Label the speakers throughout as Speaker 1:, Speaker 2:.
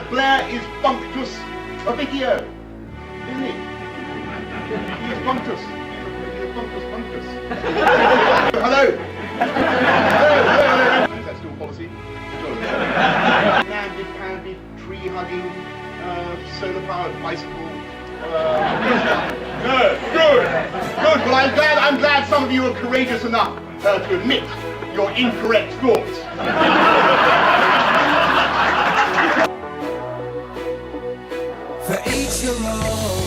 Speaker 1: Blair is Punctus Officio, isn't he? He is Punctus. He is Punctus. Hello. Hello. Is that still policy? Landed, pounded, tree-hugging, solar-powered bicycle. No, good. Well, I'm glad some of you are courageous enough to admit your incorrect thoughts.
Speaker 2: For each your own,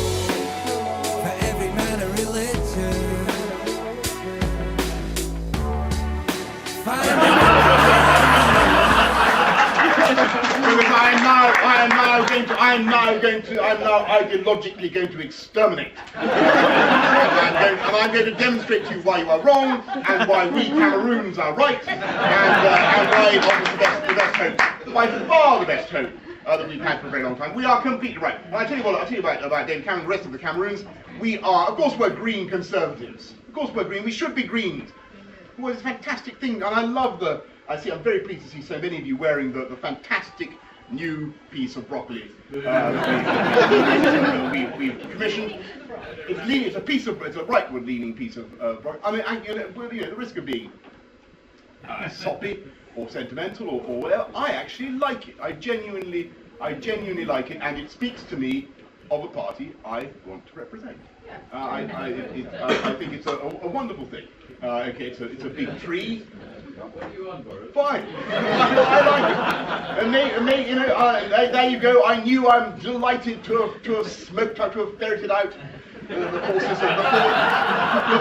Speaker 2: for every man a religion. I'm now ideologically going to exterminate. And I'm going to demonstrate to you why you are wrong, and why we Cameroons are right, and why it offers the best hope, by far the best hope that we've had for a very long time. We are completely right. And I'll tell you about David Cameron, the rest of the Cameroons. We are, of course, we're green conservatives. Of course we're green. We should be greens. Well, it's a fantastic thing, and I'm very pleased to see so many of you wearing the fantastic new piece of broccoli we've commissioned. It's a rightward-leaning piece of broccoli. I mean, the risk of being soppy or sentimental or whatever, I actually like it. I genuinely like it, and it speaks to me of a party I want to represent. I think it's a wonderful thing. Okay, it's a big tree.
Speaker 3: What do you want, Boris?
Speaker 1: Fine. I like it. And there you go. I knew. I'm delighted to have smoked out, to have ferreted out the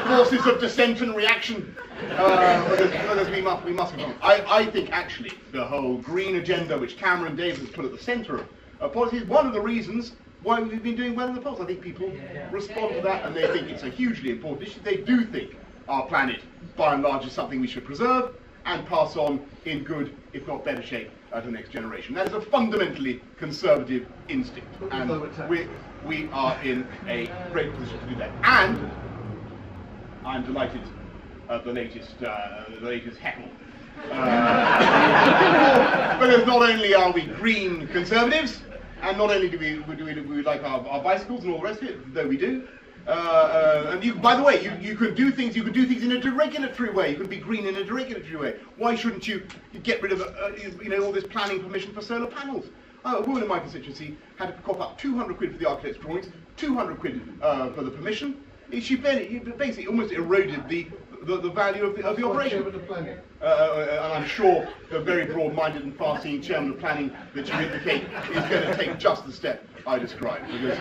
Speaker 1: forces of dissent and reaction. Because we must have. I think actually the whole green agenda, which Cameron Davis has put at the centre of policy, is one of the reasons why we've been doing well in the polls. I think people respond to that, and they think it's a hugely important issue. They do think our planet, by and large, is something we should preserve and pass on in good, if not better shape, to the next generation. That is a fundamentally conservative instinct, and we are in a great position to do that. And I'm delighted at the latest heckle. Because not only are we green conservatives, and not only do we like our bicycles and all the rest of it, though we do. And you, by the way, you could do things in a deregulatory way. You could be green in a deregulatory way. Why shouldn't you get rid of all this planning permission for solar panels? A woman in my constituency had to cough up 200 quid for the architect's drawings, 200 quid for the permission. She basically almost eroded the value of the operation. And I'm sure the very broad-minded and far-seeing chairman of planning that you indicate is going to take just the step I described. Because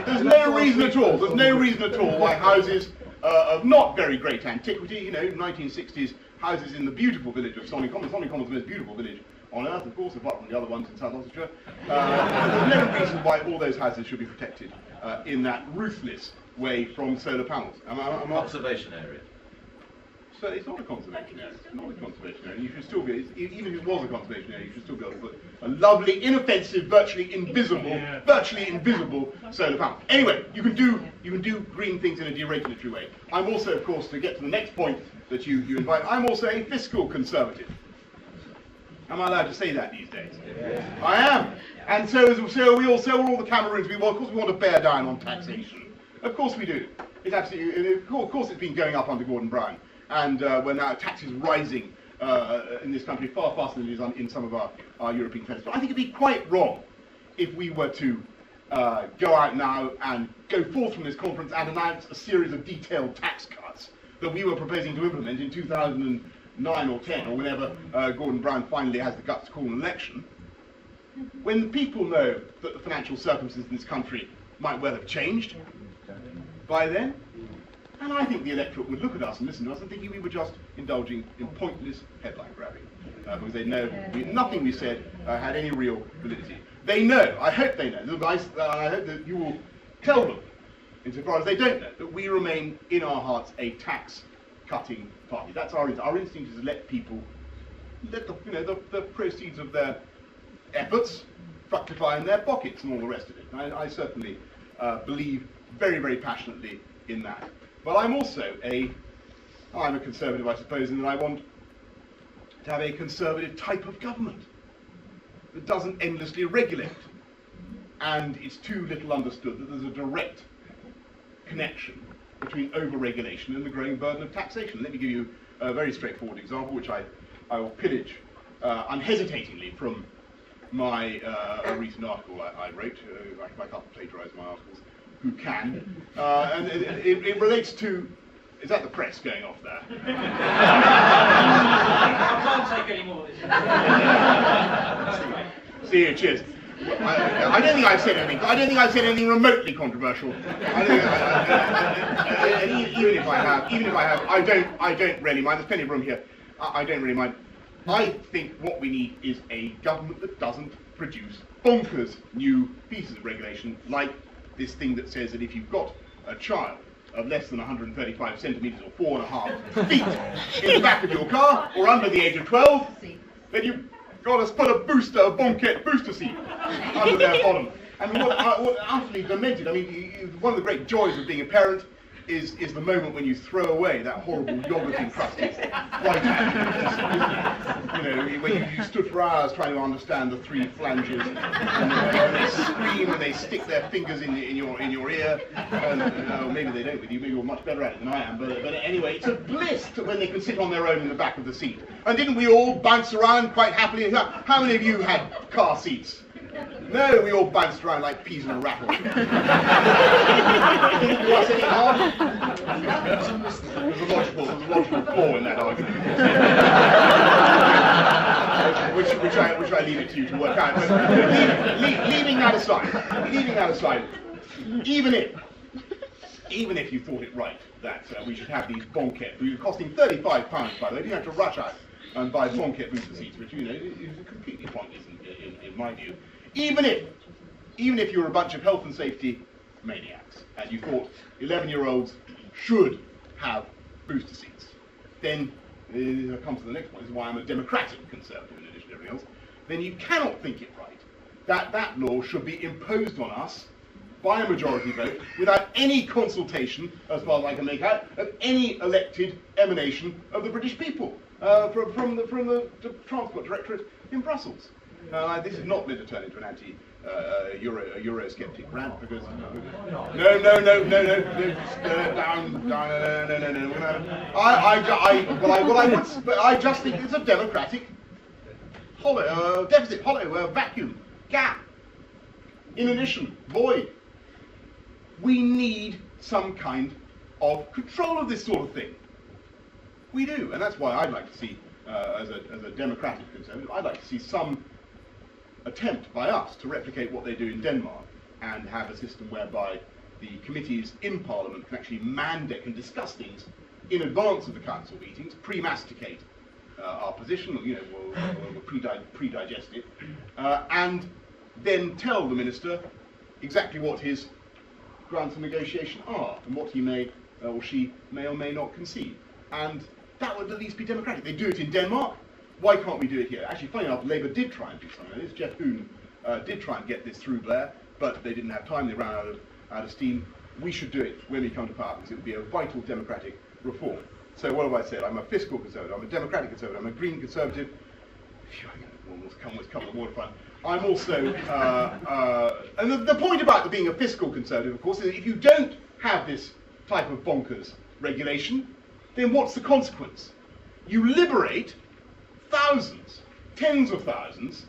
Speaker 1: there's no reason at all why houses of not very great antiquity, 1960s houses in the beautiful village of Sonny Commons. Sonny Commons is the most beautiful village on earth, of course, apart from the other ones in South Oxfordshire. There's no reason why all those houses should be protected in that ruthless way from solar panels.
Speaker 3: Conservation area.
Speaker 1: So it's not a conservation area. It's not a conservation area. You should still be, even if it was a conservation area, you should still be able to put a lovely, inoffensive, virtually invisible solar panel. Anyway, you can do green things in a deregulatory way. I'm also, of course, to get to the next point that you invite, I'm also a fiscal conservative. Am I allowed to say that these days? Yeah. I am. And so we're all the Cameroons. Of course, we want to bear down on taxation. Of course we do. It's absolutely. Of course, it's been going up under Gordon Brown, and we're now taxes rising in this country far faster than it is in some of our European countries. But I think it'd be quite wrong if we were to go out now and go forth from this conference and announce a series of detailed tax cuts that we were proposing to implement in 2009 or 10, or whenever Gordon Brown finally has the guts to call an election, when people know that the financial circumstances in this country might well have changed by then. And I think the electorate would look at us and listen to us and think we were just indulging in pointless headline grabbing, because they know nothing we said had any real validity. They know, I hope they know, I hope that you will tell them, insofar as they don't know, that we remain in our hearts a tax-cutting party. That's our instinct. Our instinct is to let people, let the proceeds of their efforts fructify in their pockets and all the rest of it. I certainly believe very, very passionately in that. But I'm also I'm a conservative, I suppose, in that I want to have a conservative type of government. that doesn't endlessly regulate. And it's too little understood that there's a direct connection between over-regulation and the growing burden of taxation. Let me give you a very straightforward example, which I will pillage unhesitatingly from my a recent article I wrote. I can't plagiarise my articles. Who can? And it relates to. Is that the press going off there?
Speaker 4: I can't take any more of this.
Speaker 1: See you. Cheers. I don't think I've said anything. I don't think I've said anything remotely controversial. Even if I have, I don't really mind. There's plenty of room here. I don't really mind. I think what we need is a government that doesn't produce bonkers new pieces of regulation, like this thing that says that if you've got a child of less than 135 centimetres or 4.5 feet in the back of your car, or under the age of 12, then you've got to put a bonket booster seat under their bottom. And what utterly demented, I mean, one of the great joys of being a parent is the moment when you throw away that horrible yogurt-encrusted white hat. You know, when you stood for hours trying to understand the three flanges, and they scream and they stick their fingers in your ear, and maybe they don't with you, maybe you're much better at it than I am, but anyway, it's a bliss when they can sit on their own in the back of the seat. And didn't we all bounce around quite happily? How many of you had car seats? No, we all bounced around like peas in a rattle. Didn't do us any harm. There's a logical flaw in that argument. which I leave it to you to work out. But leaving that aside, even if you thought it right that we should have these bonket, costing £35, by the way, you have to rush out and buy bonket booster seats, which is completely pointless in my view. Even if you're a bunch of health and safety maniacs and you thought 11-year-olds should have booster seats, then I come to the next point. This is why I'm a democratic conservative in addition to everything else. Then you cannot think it right that law should be imposed on us by a majority vote without any consultation, as far as I can make out, of any elected emanation of the British people from the Transport Directorate in Brussels. This is not meant to turn into an Eurosceptic rant because no. I just think it's a democratic deficit, vacuum, gap. In addition, void. We need some kind of control of this sort of thing. We do, and that's why I'd like to see, as a democratic conservative, I'd like to see some attempt by us to replicate what they do in Denmark and have a system whereby the committees in Parliament can actually mandate and discuss things in advance of the council meetings, pre-masticate our position, we'll pre-digest it, and then tell the minister exactly what his grounds for negotiation are and what he may or she may or may not concede. And that would at least be democratic. They do it in Denmark. Why can't we do it here? Actually, funny enough, Labour did try and do something like this. Jeff Hoon did try and get this through Blair, but they didn't have time. They ran out of steam. We should do it when we come to power because it would be a vital democratic reform. So what have I said? I'm a fiscal conservative. I'm a democratic conservative. I'm a green conservative. Almost come the waterfront. I'm also, and the point about being a fiscal conservative, of course, is that if you don't have this type of bonkers regulation, then what's the consequence? You liberate thousands, tens of thousands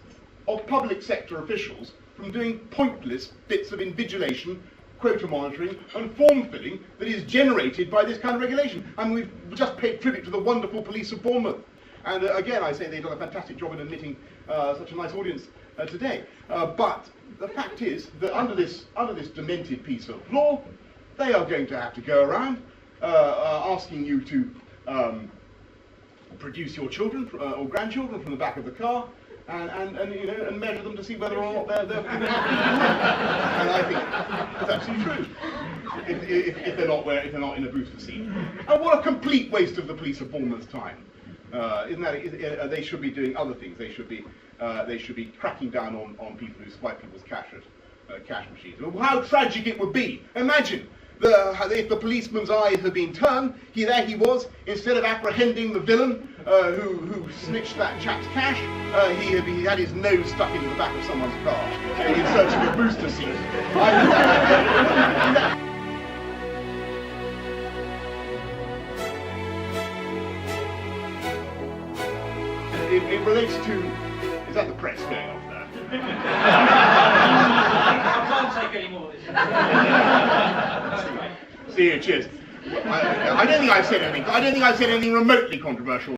Speaker 1: of public sector officials from doing pointless bits of invigilation, quota monitoring and form filling that is generated by this kind of regulation. And we've just paid tribute to the wonderful police of Bournemouth. And again, I say they've done a fantastic job in admitting such a nice audience today. But the fact is that under this demented piece of law, they are going to have to go around asking you to produce your children or grandchildren from the back of the car and measure them to see whether or not they're happy. And I think it's absolutely true. If they're not in a booster seat. And what a complete waste of the police of Bournemouth's time. They should be doing other things. They should be cracking down on people who swipe people's cash at cash machines. Well, how tragic it would be. Imagine
Speaker 2: if the policeman's eyes had been turned, there he was, instead of apprehending the villain who snitched that chap's cash, he had his nose stuck into the back of someone's car in search of a booster seat. It relates to... Is that the press going off there?
Speaker 4: I can't take any more of this.
Speaker 2: See you, cheers. I don't think I've said anything remotely controversial.